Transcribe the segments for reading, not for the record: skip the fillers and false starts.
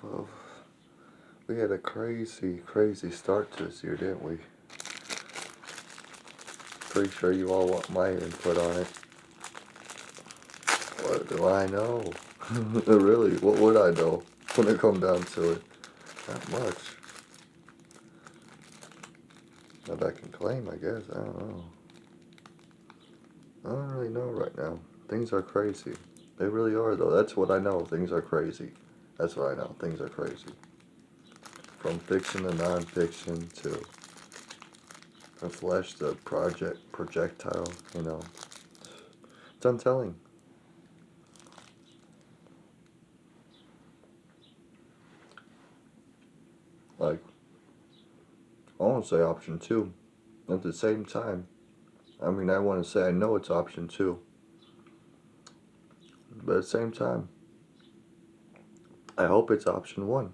Well, we had a crazy, crazy start to this year, didn't we? Pretty sure you all want my input on it. What do I know? Really, what would I know when it come down to it? Not much. That I can claim, I guess. I don't know. I don't really know right now. Things are crazy. They really are, though. That's what I know. Things are crazy. That's what I know. Things are crazy. From fiction to non-fiction to the flesh to projectile, you know. It's untelling. Like, I want to say option two. At the same time, I mean, I want to say I know it's option two. But at the same time, I hope it's option one.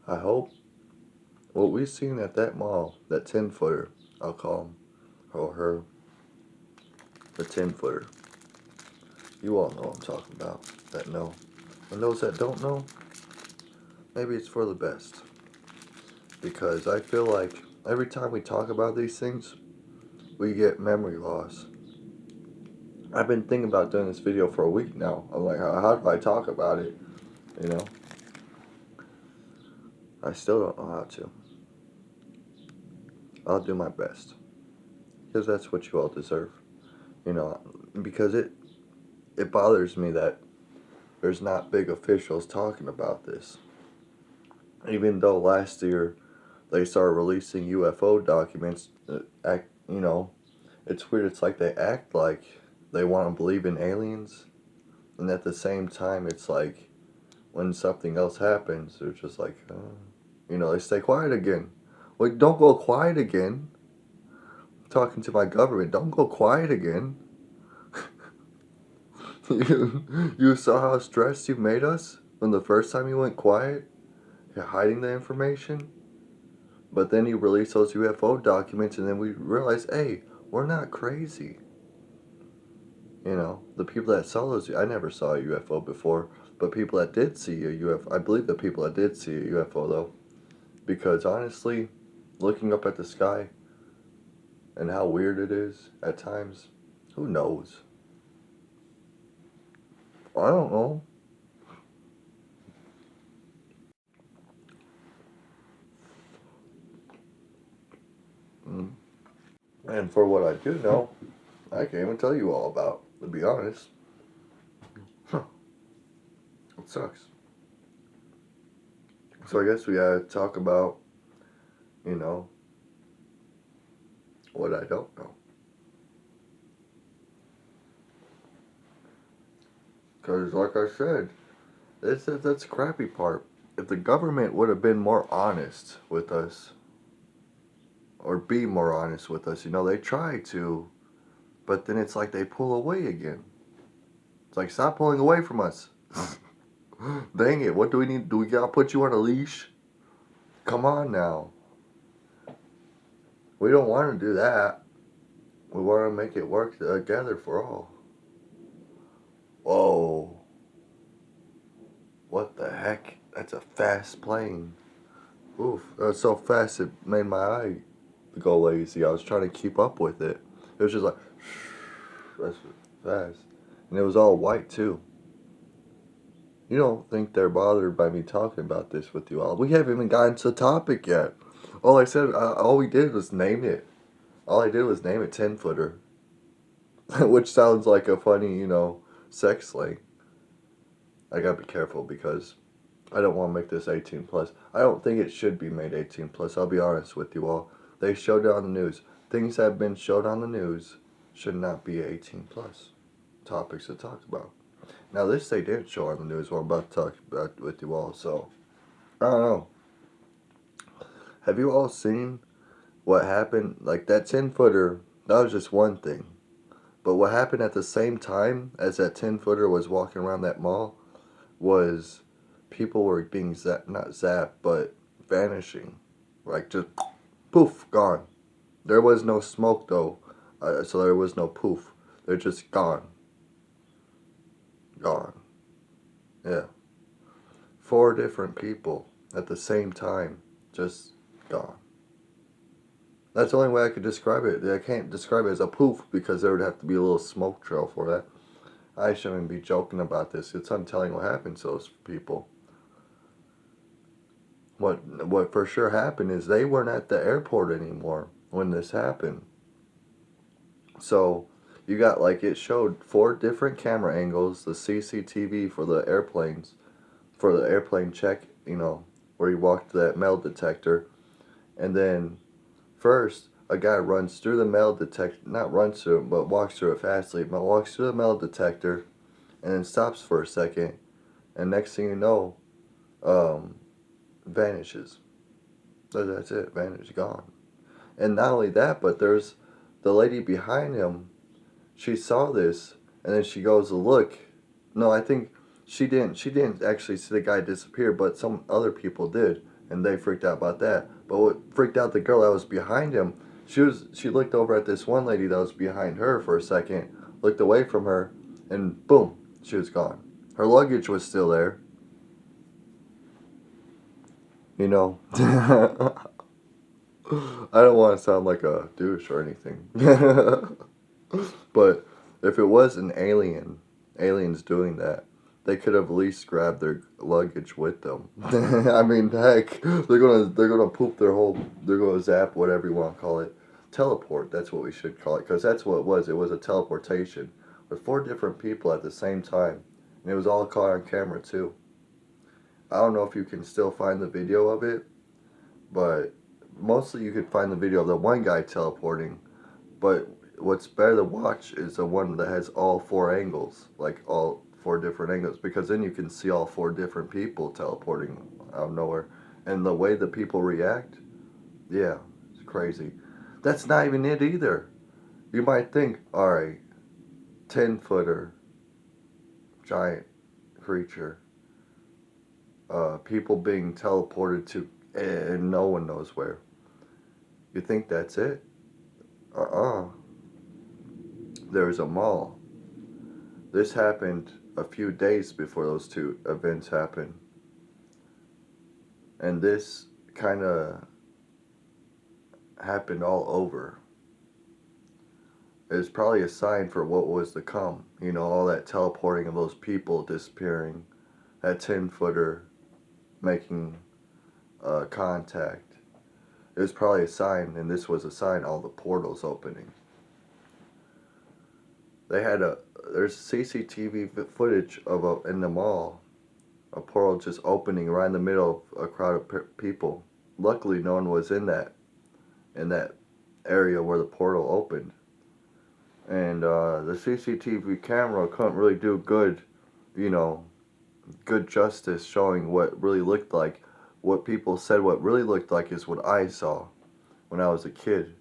I hope what we've seen at that mall, that 10-footer, I'll call him, or her, the 10-footer. You all know what I'm talking about, that know. And those that don't know, maybe it's for the best. Because I feel like every time we talk about these things, we get memory loss. I've been thinking about doing this video for a week now. I'm like, how do I talk about it? You know? I still don't know how to. I'll do my best. Because that's what you all deserve. You know, because it bothers me that there's not big officials talking about this. Even though last year they started releasing UFO documents, you know, it's weird. It's like they act like they want to believe in aliens, and at the same time, it's like when something else happens, they're just like, you know, they stay quiet again. Like, don't go quiet again. I'm talking to my government, don't go quiet again. You saw how stressed you made us when the first time you went quiet? You're hiding the information? But then you release those UFO documents and then we realize, hey, we're not crazy. You know, the people that saw those, I never saw a UFO before, but people that did see a UFO, I believe the people that did see a UFO though, because honestly, looking up at the sky and how weird it is at times, who knows? I don't know. And for what I do know, I can't even tell you all about, to be honest. It sucks. So I guess we gotta talk about, you know, what I don't know. Because, like I said, that's the crappy part. If the government would have been more honest with us, or be more honest with us, you know, they try to, but then it's like they pull away again. It's like, stop pulling away from us. Dang it, what do we need? Do we gotta put you on a leash? Come on now. We don't want to do that. We want to make it work together for all. Whoa. What the heck? That's a fast plane. Oof. That was so fast it made my eye go lazy. I was trying to keep up with it. It was just like, that's fast. And it was all white too. You don't think they're bothered by me talking about this with you all. We haven't even gotten to the topic yet. All we did was name it. All I did was name it 10-footer. Which sounds like a funny, you know, sex slang. I gotta be careful because I don't want to make this 18 plus. I don't think it should be made 18 plus. I'll be honest with you all. They showed it on the news. Things that have been showed on the news should not be 18 plus. Topics to talk about. Now this they did show on the news. What I'm about to talk about with you all. So I don't know. Have you all seen what happened? Like that 10-footer. That was just one thing. But what happened at the same time as that 10-footer was walking around that mall was people were being not zapped, but vanishing. Like just poof, gone. There was no smoke though, so there was no poof. They're just gone. Gone. Yeah. 4 different people at the same time, just gone. That's the only way I could describe it. I can't describe it as a poof because there would have to be a little smoke trail for that. I shouldn't be joking about this. It's untelling what happened to those people. What for sure happened is they weren't at the airport anymore when this happened. So you got like it showed 4 different camera angles, the CCTV for the airplanes, for the airplane check, where you walk to that metal detector, and then first a guy runs through the metal detector, not runs through it, but walks through it fastly, but walks through the metal detector, and then stops for a second, and next thing you know, vanishes. That's it, vanished, gone. And not only that, but there's the lady behind him. She saw this, and then she goes to look. No, I think she didn't. She didn't actually see the guy disappear, but some other people did, and they freaked out about that. But what freaked out the girl that was behind him, she looked over at this one lady that was behind her for a second, looked away from her, and boom, she was gone. Her luggage was still there. You know. I don't want to sound like a douche or anything. But if it was an aliens doing that, they could have at least grabbed their luggage with them. I mean, heck, they're gonna poop their whole, they're gonna zap, whatever you want to call it, teleport. That's what we should call it, because that's what it was. It was a teleportation with 4 different people at the same time, and it was all caught on camera too. I don't know if you can still find the video of it, but mostly you could find the video of the one guy teleporting. But what's better to watch is the one that has all 4 angles, like all 4 different angles, because then you can see all 4 different people teleporting out of nowhere. And the way the people react, yeah, it's crazy. That's not even it either. You might think, alright, 10-footer, giant creature, people being teleported to, and no one knows where. You think that's it? There's a mall. This happened a few days before those 2 events happened. And this kind of happened all over. It was probably a sign for what was to come. All that teleporting of those people disappearing. That 10-footer making contact. It was probably a sign, and this was a sign, all the portals opening. There's CCTV footage of in the mall, a portal just opening right in the middle of a crowd of people. Luckily, no one was in that area where the portal opened. And the CCTV camera couldn't really do good justice showing what really looked like. What people said what really looked like is what I saw when I was a kid.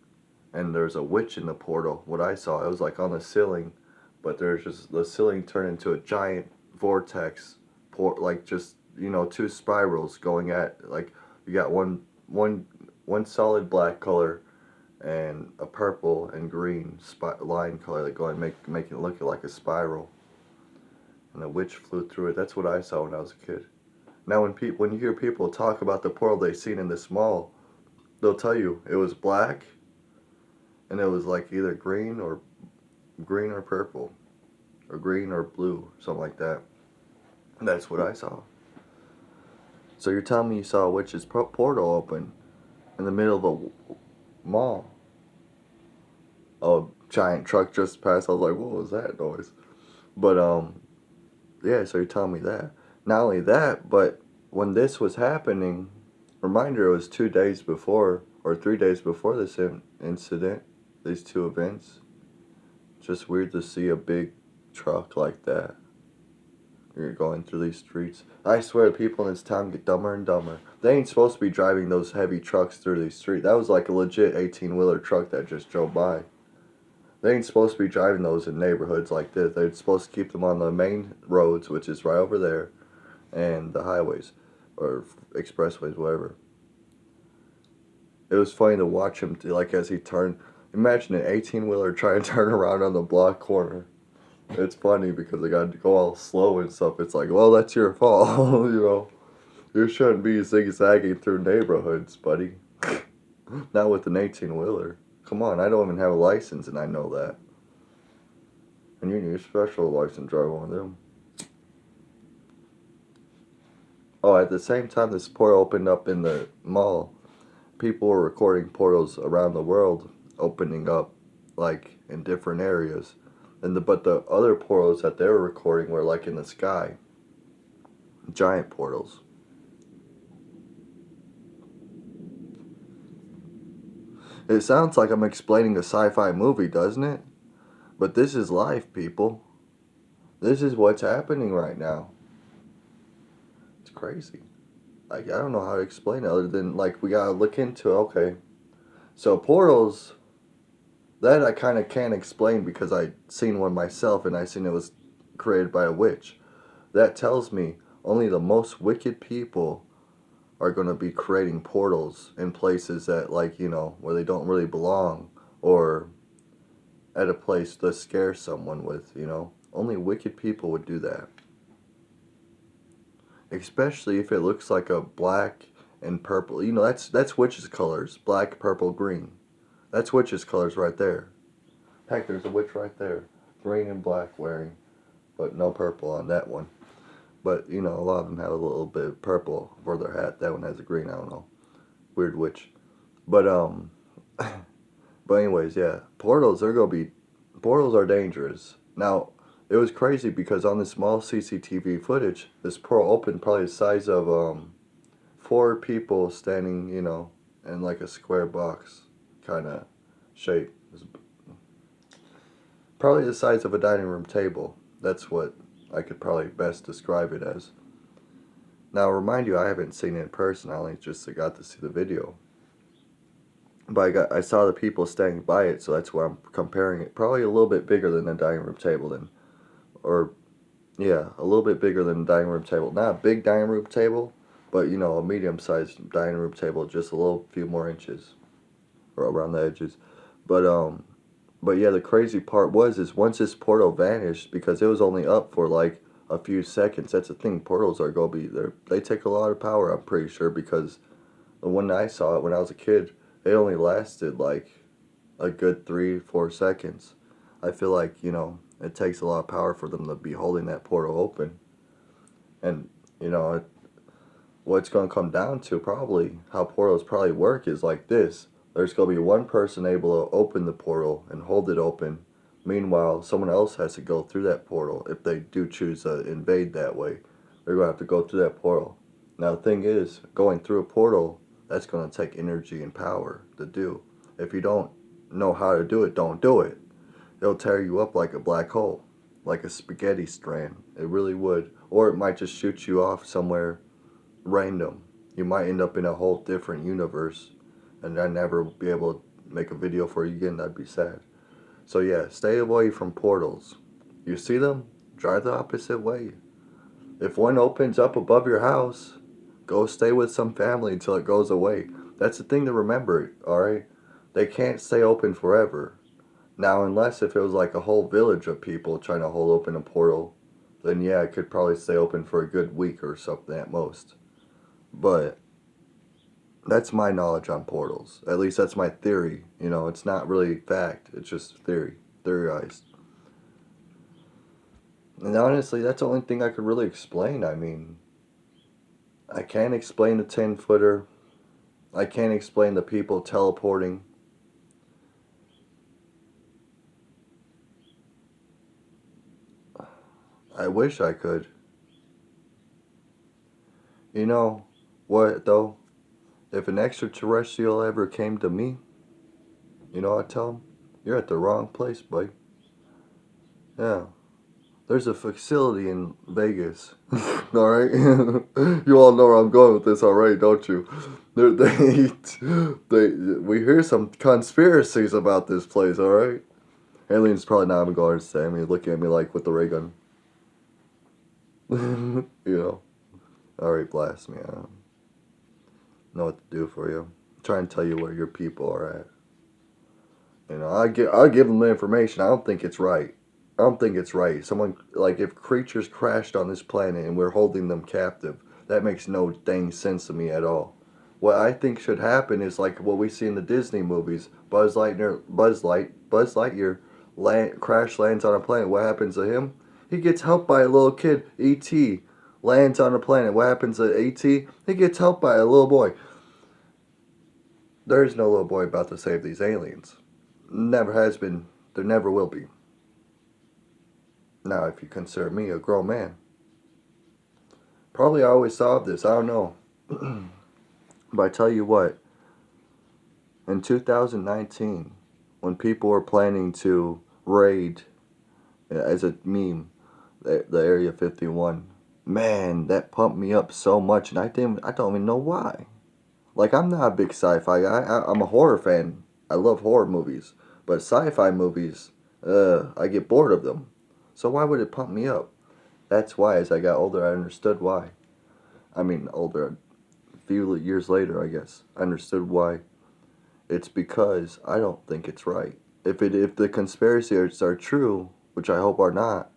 And there's a witch in the portal. What I saw, it was like on the ceiling, but there's just the ceiling turned into a giant vortex, like just 2 spirals going at, like you got one solid black color and a purple and green line color that going making it look like a spiral. And the witch flew through it. That's what I saw when I was a kid. Now when you hear people talk about the portal they seen in this mall, they'll tell you it was black, and it was like either green or purple, or green or blue, something like that. And that's what I saw. So you're telling me you saw a witch's portal open in the middle of a mall? A giant truck just passed. I was like, what was that noise? But yeah. So you're telling me that. Not only that, but when this was happening, reminder, it was 2 days before or 3 days before this incident, these 2 events. Just weird to see a big truck like that. You're going through these streets. I swear the people in this town get dumber and dumber. They ain't supposed to be driving those heavy trucks through these streets. That was like a legit 18-wheeler truck that just drove by. They ain't supposed to be driving those in neighborhoods like this. They're supposed to keep them on the main roads, which is right over there, and the highways or expressways, whatever. It was funny to watch him, like, as he turned. Imagine an 18-wheeler trying to turn around on the block corner. It's funny because they got to go all slow and stuff. It's like, well, that's your fault, You shouldn't be zigzagging through neighborhoods, buddy. Not with an 18-wheeler. Come on, I don't even have a license and I know that. And you need a special license to drive one of them. Oh, at the same time this portal opened up in the mall, people were recording portals around the world opening up, like, in different areas. But the other portals that they were recording were, like, in the sky. Giant portals. It sounds like I'm explaining a sci-fi movie, doesn't it? But this is life, people. This is what's happening right now. It's crazy. Like, I don't know how to explain it other than, like, we gotta look into, okay. So portals, that I kind of can't explain because I seen one myself and I seen it was created by a witch. That tells me only the most wicked people are going to be creating portals in places that, like, where they don't really belong, or at a place to scare someone with. Only wicked people would do that. Especially if it looks like a black and purple. That's witch's colors. Black, purple, green. That's witch's colors right there. Heck, there's a witch right there. Green and black wearing, but no purple on that one. But, a lot of them have a little bit of purple for their hat. That one has a green, I don't know. Weird witch. But, but anyways, yeah. Portals are dangerous. Now, it was crazy because on this small CCTV footage, this portal opened probably the size of, 4 people standing, in like a square box kind of shape. Probably the size of a dining room table. That's what I could probably best describe it as. Now, I'll remind you, I haven't seen it in person. I only just got to see the video. But I saw the people standing by it, so that's why I'm comparing it. Probably a little bit bigger than a dining room table, then. Or, yeah, a little bit bigger than a dining room table. Not a big dining room table, but, a medium-sized dining room table, just a little few more inches. Or around the edges. But yeah, the crazy part is once this portal vanished, because it was only up for like a few seconds. That's the thing. Portals are gonna be there. They take a lot of power. I'm pretty sure because the one I saw it when I was a kid, it only lasted like a good 3-4 seconds. I feel like it takes a lot of power for them to be holding that portal open, and what's gonna come down to probably how portals probably work is like this. There's going to be one person able to open the portal and hold it open. Meanwhile, someone else has to go through that portal. If they do choose to invade that way, they're going to have to go through that portal. Now, the thing is, going through a portal, that's going to take energy and power to do. If you don't know how to do it, don't do it. It'll tear you up like a black hole, like a spaghetti strand. It really would. Or it might just shoot you off somewhere random. You might end up in a whole different universe and I never be able to make a video for you again. That'd be sad. So yeah, stay away from portals. You see them? Drive the opposite way. If one opens up above your house, go stay with some family until it goes away. That's the thing to remember, alright? They can't stay open forever. Now, unless if it was like a whole village of people trying to hold open a portal, then yeah, it could probably stay open for a good week or something at most. But that's my knowledge on portals. At least that's my theory. It's not really fact. It's just theory. Theorized. And honestly, that's the only thing I could really explain. I mean, I can't explain the 10-footer. I can't explain the people teleporting. I wish I could. You know what, though? If an extraterrestrial ever came to me, I'd tell him, you're at the wrong place, buddy. Yeah. There's a facility in Vegas. Alright? You all know where I'm going with this already, don't you? We hear some conspiracies about this place, alright? Alien's probably not even going to say. I mean, looking at me like with the ray gun. Alright, blast me. I don't know what to do for you. I'm trying to tell you where your people are at. I'll give them the information. I don't think it's right. I don't think it's right. Someone, like, if creatures crashed on this planet and we're holding them captive, That makes no dang sense to me at all. What I think should happen is like what we see in the Disney movies. Buzz Lightyear crash lands on a planet. What happens to him? He gets helped by a little kid. E.T. lands on a planet. What happens to E.T.? He gets helped by a little boy. There is no little boy about to save these aliens. Never has been. There never will be. Now, if you consider me a grown man, probably I always solved this. I don't know. But I tell you what, in 2019, when people were planning to raid, as a meme, the Area 51, man, that pumped me up so much, and I don't even know why. Like, I'm not a big sci-fi guy. I'm a horror fan. I love horror movies, but sci-fi movies, I get bored of them. So why would it pump me up? That's why, as I got older, I understood why. I mean, older, a few years later, I guess, I understood why. It's because I don't think it's right. If the conspiracies are true, which I hope are not,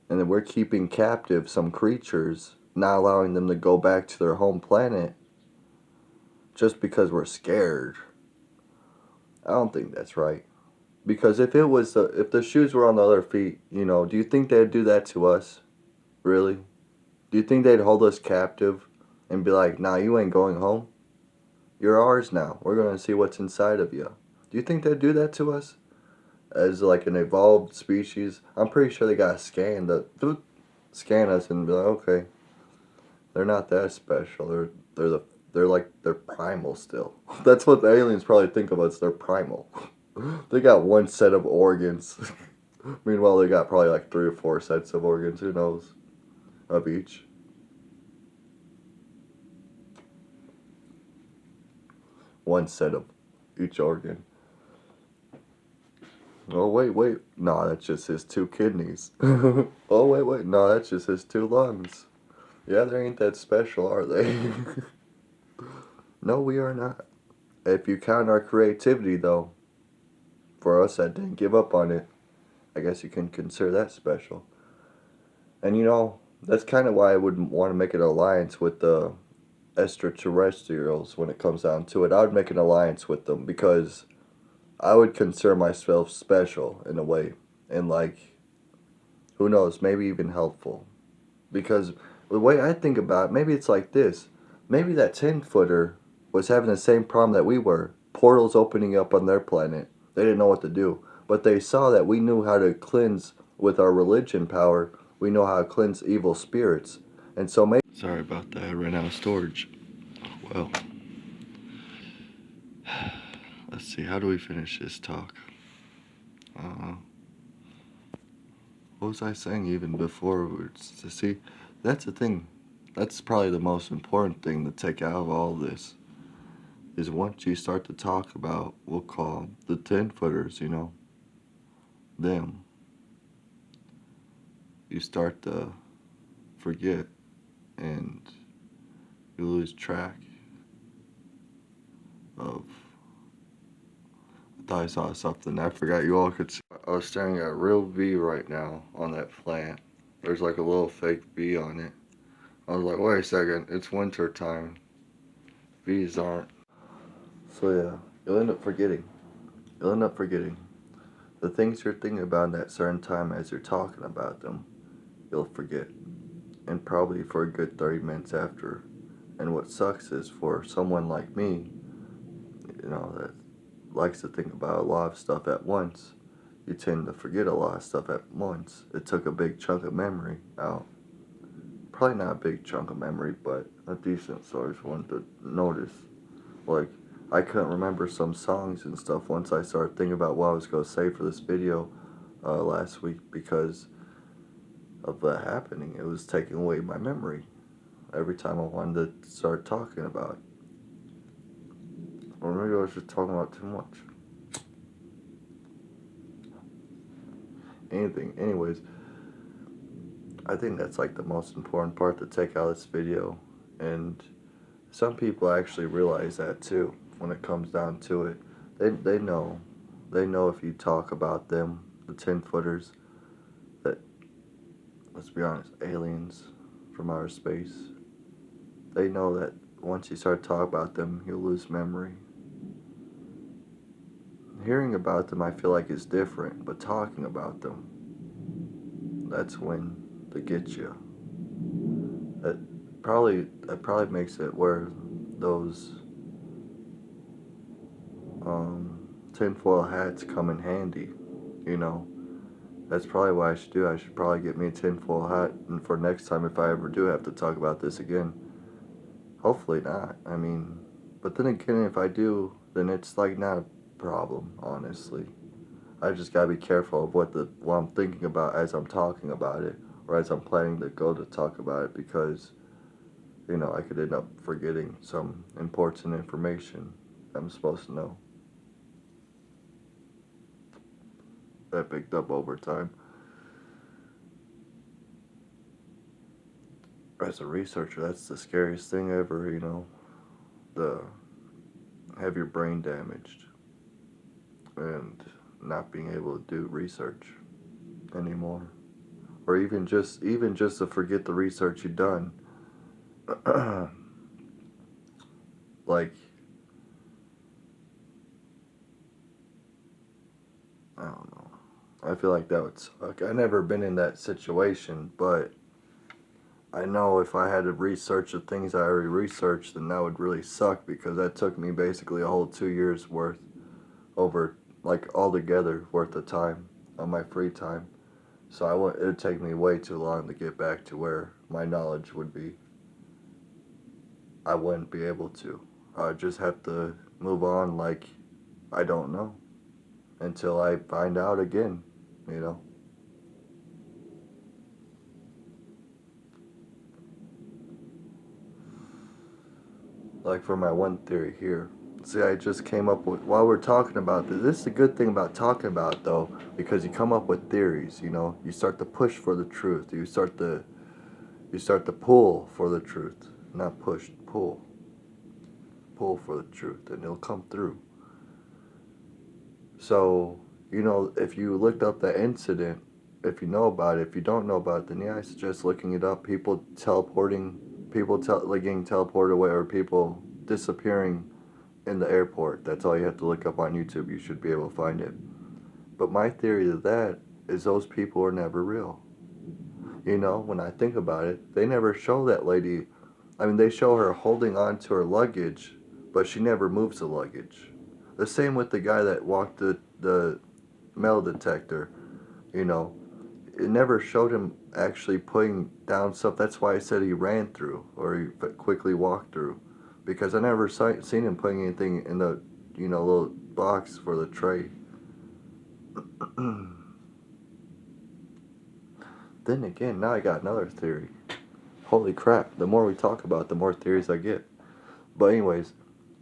and then we're keeping captive some creatures, not allowing them to go back to their home planet, just because we're scared, I don't think that's right. Because if the shoes were on the other feet, do you think they'd do that to us? Really? Do you think they'd hold us captive and be like, nah, you ain't going home? You're ours now. We're going to see what's inside of you. Do you think they'd do that to us? As like an evolved species? I'm pretty sure they got to scan us and be like, okay, they're not that special. They're primal still. That's what the aliens probably think of us. They're primal. They got one set of organs. Meanwhile, they got probably like 3 or 4 sets of organs. Who knows? Of each. One set of each organ. Oh, wait. No, that's just his 2 kidneys. Oh, wait. No, that's just his 2 lungs. Yeah, they ain't that special, are they? No, we are not. If you count our creativity, though, for us that didn't give up on it, I guess you can consider that special. And that's kind of why I would want to make an alliance with the extraterrestrials when it comes down to it. I would make an alliance with them because I would consider myself special in a way. And, like, who knows, maybe even helpful. Because the way I think about it, maybe it's like this. Maybe that 10-footer was having the same problem that we were. Portals opening up on their planet. They didn't know what to do. But they saw that we knew how to cleanse with our religion power. We know how to cleanse evil spirits. And so maybe... Sorry about that. I ran out of storage. Well, let's see. How do we finish this talk? What was I saying even before? See, that's the thing. That's probably the most important thing to take out of all this. Is once you start to talk about, we'll call the 10-footers, them, you start to forget and you lose track of. I thought I saw something. I forgot you all could see. I was staring at a real V right now on that plant. There's like a little fake V on it. I was like, wait a second, it's winter time. V's aren't. So yeah, you'll end up forgetting. You'll end up forgetting. The things you're thinking about at that certain time as you're talking about them, you'll forget. And probably for a good 30 minutes after. And what sucks is for someone like me, that likes to think about a lot of stuff at once, you tend to forget a lot of stuff at once. It took a big chunk of memory out. Probably not a big chunk of memory, but a decent source one to notice. Like, I couldn't remember some songs and stuff once I started thinking about what I was going to say for this video last week because of that happening. It was taking away my memory every time I wanted to start talking about it. Or maybe I was just talking about too much. Anyways, I think that's like the most important part to take out of this video. And some people actually realize that too when it comes down to it. They know. They know if you talk about them, the 10-footers, that, let's be honest, aliens from outer space, they know that once you start talking about them, you'll lose memory. Hearing about them, I feel like is different, but talking about them, that's when they get you. That probably makes it where those tinfoil hats come in handy. You know, that's probably what I should do. I should probably get me a tinfoil hat, and for next time, if I ever do have to talk about this again, hopefully not. I mean, but then again, if I do, then it's like not a problem, honestly. I just gotta be careful of what I'm thinking about as I'm talking about it, or as I'm planning to go to talk about it, because I could end up forgetting some important information I'm supposed to know that I picked up over time. As a researcher, that's the scariest thing ever. The have your brain damaged and not being able to do research anymore, or even just to forget the research you've done. Like, I don't know. I feel like that would suck. I never been in that situation, but I know if I had to research the things I already researched, then that would really suck, because that took me basically a whole 2 years worth, over, like, altogether worth of time on my free time. So it would take me way too long to get back to where my knowledge would be. I wouldn't be able to. I'd just have to move on like I don't know until I find out again, you know. Like for my one theory here. See, I just came up with, while we're talking about this. This is a good thing about talking about it, though, because you come up with theories. You start to push for the truth. You start to pull for the truth, not push, pull for the truth, and it'll come through. So, if you looked up the incident, if you know about it, if you don't know about it, then yeah, I suggest looking it up. Like getting teleported away, or people disappearing in the airport. That's all you have to look up on YouTube. You should be able to find it. But my theory to that is those people are never real. When I think about it, they never show that lady. I mean, they show her holding on to her luggage, but she never moves the luggage. The same with the guy that walked the metal detector. You know, it never showed him actually putting down stuff. That's why I said he ran through, or he quickly walked through, because I never seen him putting anything in the little box for the tray. Then again, now I got another theory. Holy crap! The more we talk about it, the more theories I get. But anyways,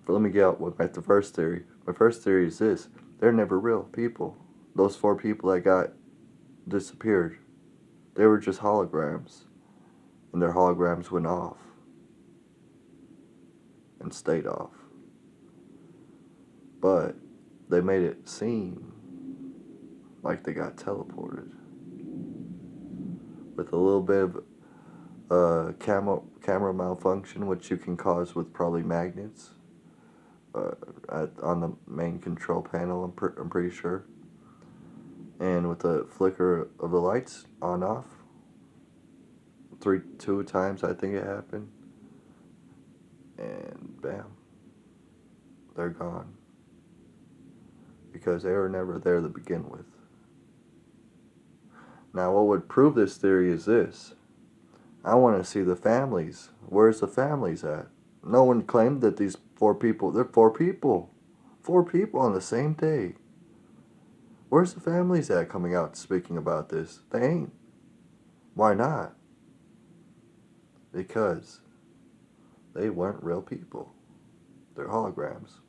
let me get out with my first theory. My first theory is this: they're never real people. Those 4 people that got disappeared, they were just holograms, and their holograms went off and stayed off. But they made it seem like they got teleported with a little bit of camera malfunction, which you can cause with probably magnets on the main control panel. I'm pretty sure, and with the flicker of the lights on off, 2 times I think it happened, and bam, they're gone, because they were never there to begin with. Now, what would prove this theory is this: I want to see the families. Where's the families at? No one claimed that these 4 people, they're 4 people. 4 people on the same day. Where's the families at coming out speaking about this? They ain't. Why not? Because they weren't real people. They're holograms.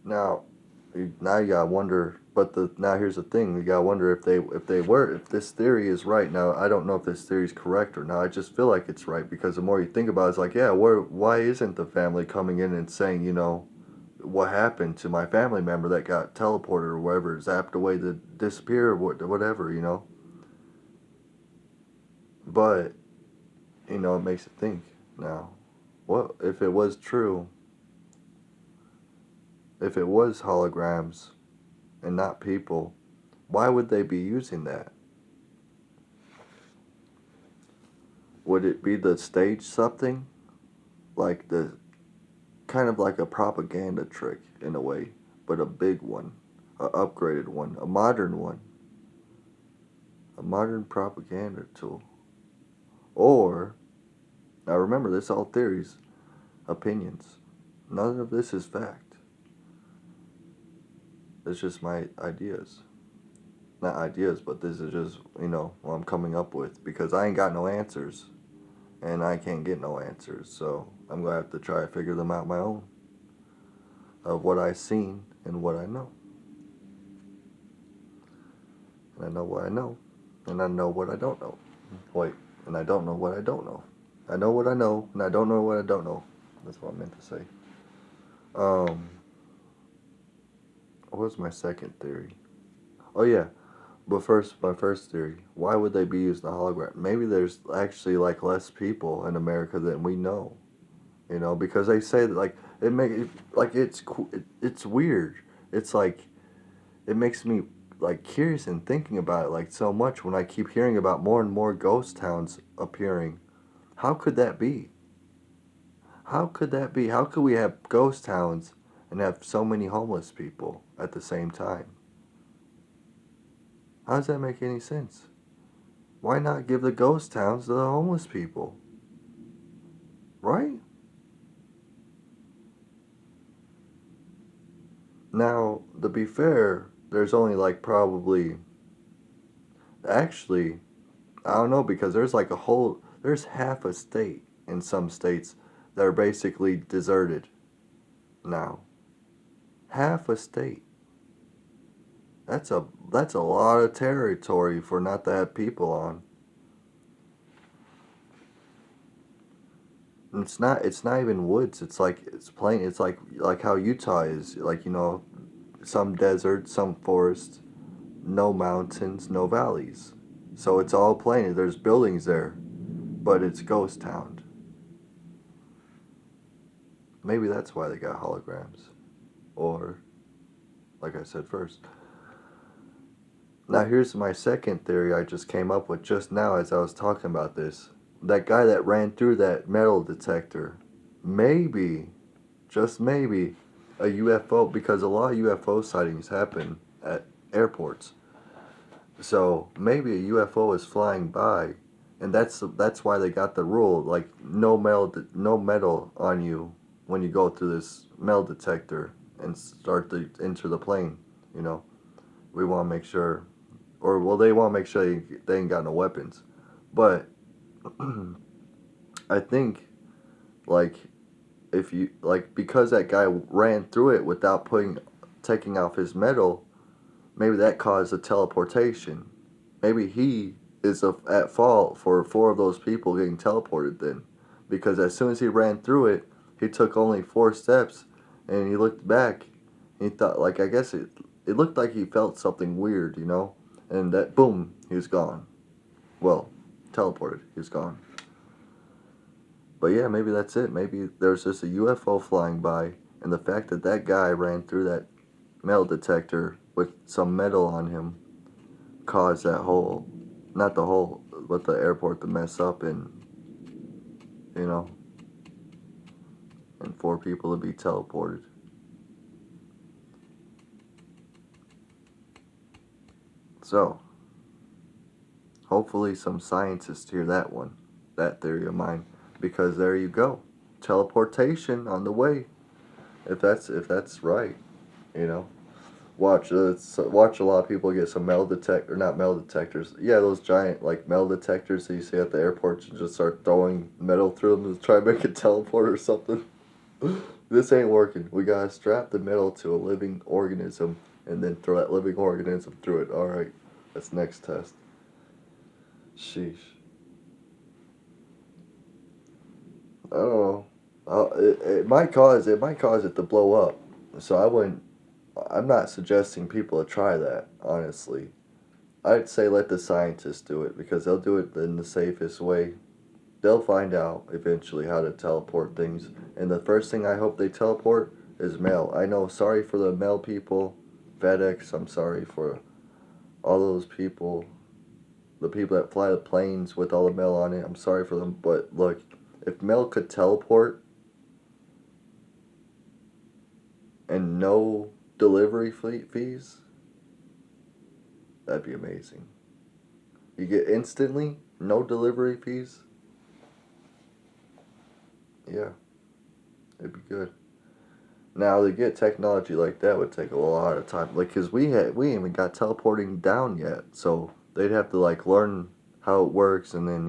Now you gotta wonder. But now here's the thing: you gotta wonder if this theory is right. Now I don't know if this theory is correct or not. I just feel like it's right, because the more you think about it, it's like, yeah, why isn't the family coming in and saying, what happened to my family member that got teleported or whatever, zapped away, to disappear, or whatever, But it makes you think now. What if it was true? If it was holograms and not people, why would they be using that? Would it be to stage something? Like the kind of like a propaganda trick in a way, but a big one, a upgraded one, a modern one, a modern propaganda tool. Or now remember, this is all theories, opinions. None of this is fact. It's just my ideas. Not ideas, but this is just, what I'm coming up with because I ain't got no answers and I can't get no answers. So I'm going to have to try to figure them out my own of what I've seen and what I know. And I know what I know and I know what I don't know. Wait, and I don't know what I don't know. I know what I know and I don't know what I don't know. That's what I meant to say. What was my second theory? Oh yeah, but first, my first theory: why would they be using a hologram? Maybe there's actually like less people in America than we know. Because they say that like it make it, like it's weird. It's like it makes me like curious and thinking about it like so much when I keep hearing about more and more ghost towns appearing. How could that be? How could that be? How could we have ghost towns and have so many homeless people at the same time? How does that make any sense? Why not give the ghost towns to the homeless people? Right? Now, to be fair, there's only like probably, actually, I don't know because there's half a state in some states that are basically deserted now. Half a state. That's a lot of territory for not to have people on. And it's not even woods. It's plain. It's like how Utah is. Like some desert, some forest, no mountains, no valleys. So it's all plain. There's buildings there, but it's ghost town. Maybe that's why they got holograms. Or, like I said first. Now here's my second theory I just came up with just now as I was talking about this. That guy that ran through that metal detector, maybe, just maybe, a UFO, because a lot of UFO sightings happen at airports. So maybe a UFO is flying by, and that's why they got the rule like no metal on you when you go through this metal detector and start to enter the plane. You know, we want to make sure, or well, they want to make sure they ain't got no weapons, but I think like if you like because that guy ran through it without taking off his medal, maybe that caused a teleportation. Maybe he is at fault for four of those people getting teleported then, because as soon as he ran through it, he took only 4 steps, and he looked back. And he thought like I guess it looked like he felt something weird, and that boom, he was gone. Well, teleported, he was gone. But yeah, maybe that's it. Maybe there's just a UFO flying by, and the fact that that guy ran through that metal detector with some metal on him caused that whole, not the whole, but the airport to mess up you know, and 4 people to be teleported. So, hopefully some scientists hear that theory of mine, because there you go. Teleportation on the way. If that's right, you know. Watch a lot of people get some not metal detectors. Yeah, those giant like metal detectors that you see at the airports and just start throwing metal through them to try to make it teleport or something. This ain't working. We gotta strap the metal to a living organism and then throw that living organism through it. All right, that's next test. Sheesh. I don't know. It might cause it to blow up. So I'm not suggesting people to try that, honestly. I'd say let the scientists do it because they'll do it in the safest way. They'll find out eventually how to teleport things. And the first thing I hope they teleport is mail. I know, sorry for the mail people, FedEx, I'm sorry for all those people, the people that fly the planes with all the mail on it. I'm sorry for them. But look, if mail could teleport and no delivery fees, that'd be amazing. You get instantly, no delivery fees. Yeah, it'd be good. Now to get technology like that would take a lot of time. Like, cause we ain't even got teleporting down yet, so they'd have to like learn how it works, and then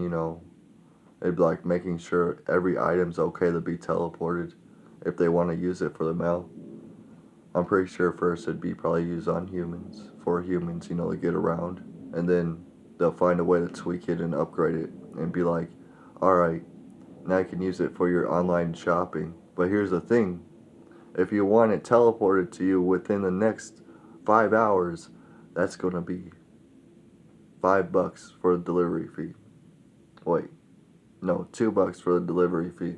they'd be like making sure every item's okay to be teleported if they want to use it for the mail. I'm pretty sure first it'd be probably used on humans for humans, to get around, and then they'll find a way to tweak it and upgrade it and be like, all right, now you can use it for your online shopping. But here's the thing. If you want it teleported to you within the next 5 hours, that's going to be $5 for the delivery fee. Wait, no, $2 for the delivery fee.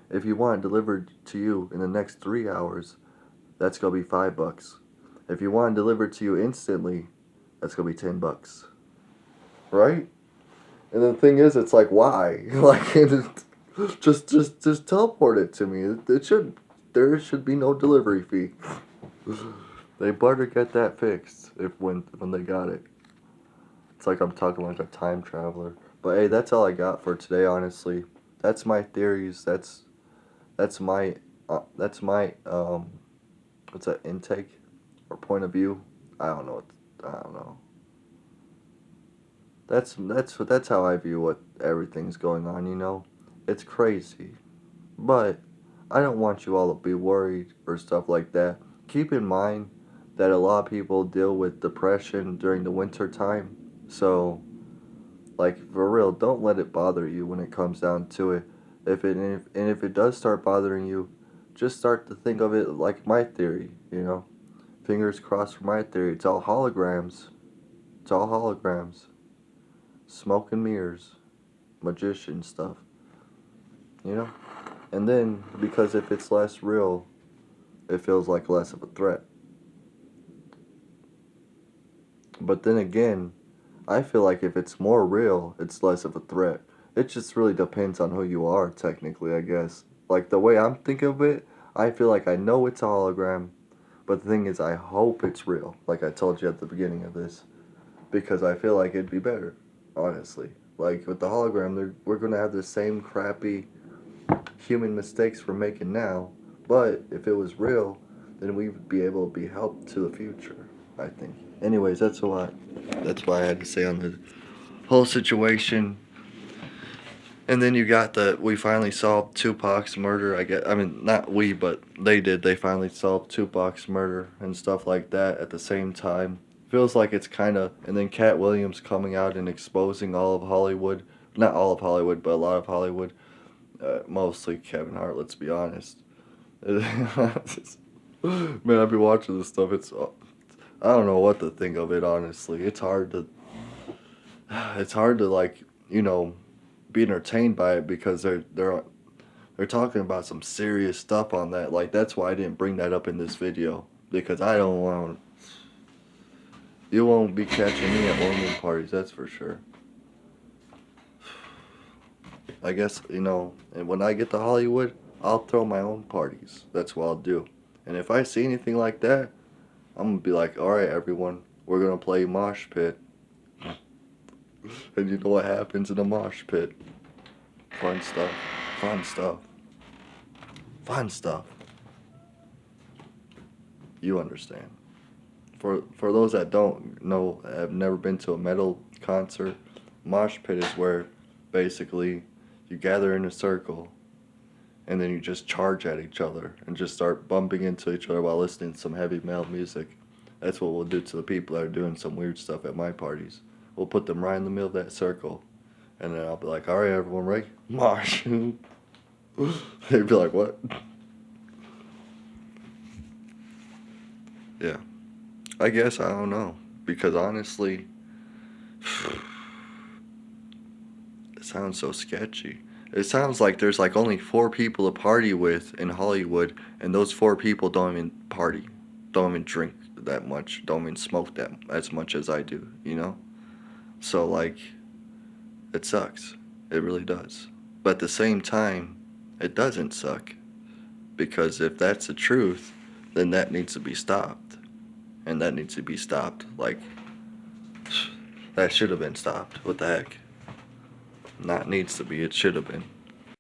If you want it delivered to you in the next 3 hours, that's going to be $5. If you want it delivered to you instantly, that's going to be $10. Right? And the thing is, it's like, why? Like, just teleport it to me. There should be no delivery fee. They better get that fixed when they got it. It's like I'm talking like a time traveler. But hey, that's all I got for today. Honestly, that's my theories. That's my what's that, intake or point of view. I don't know. I don't know. That's how I view what everything's going on. It's crazy, but I don't want you all to be worried or stuff like that. Keep in mind that a lot of people deal with depression during the winter time. So, like, for real, don't let it bother you when it comes down to it. If it does start bothering you, just start to think of it like my theory. Fingers crossed for my theory. It's all holograms. It's all holograms. Smoke and mirrors. Magician stuff. You know? And then, because if it's less real, it feels like less of a threat. But then again, I feel like if it's more real, it's less of a threat. It just really depends on who you are, technically, I guess. Like, the way I'm thinking of it, I feel like I know it's a hologram, but the thing is, I hope it's real, like I told you at the beginning of this, because I feel like it'd be better, honestly. Like, with the hologram, we're going to have the same crappy human mistakes we're making now, but if it was real, then we would be able to be helped to the future, I think. Anyways, that's why I had to say on the whole situation. And then you got we finally solved Tupac's murder. I mean, not we, but they did. They finally solved Tupac's murder and stuff like that at the same time. Feels like it's kind of, and then Cat Williams coming out and exposing all of Hollywood. Not all of Hollywood, but a lot of Hollywood. Mostly Kevin Hart, let's be honest. Man, I've been watching this stuff. I don't know what to think of it, honestly. It's hard to like, be entertained by it because they're talking about some serious stuff on that. Like, that's why I didn't bring that up in this video, because I don't want, you won't be catching me at one of them parties, that's for sure. I guess, and when I get to Hollywood, I'll throw my own parties. That's what I'll do. And if I see anything like that, I'm gonna be like, all right, everyone, we're gonna play mosh pit. And you know what happens in a mosh pit? Fun stuff. Fun stuff. Fun stuff. You understand. For those that don't know, have never been to a metal concert, mosh pit is where basically you gather in a circle and then you just charge at each other and just start bumping into each other while listening to some heavy metal music. That's what we'll do to the people that are doing some weird stuff at my parties. We'll put them right in the middle of that circle, and then I'll be like, all right, everyone, ready? March. They'd be like, what? Yeah. I guess, I don't know. Because honestly, It sounds so sketchy. It sounds like there's like only 4 people to party with in Hollywood, and those 4 people don't even party, don't even drink that much, don't even smoke that as much as I do, you know? So, like, it sucks. It really does. But at the same time, it doesn't suck. Because if that's the truth, then that needs to be stopped. And that needs to be stopped. Like, that should have been stopped. What the heck? Not needs to be, it should have been.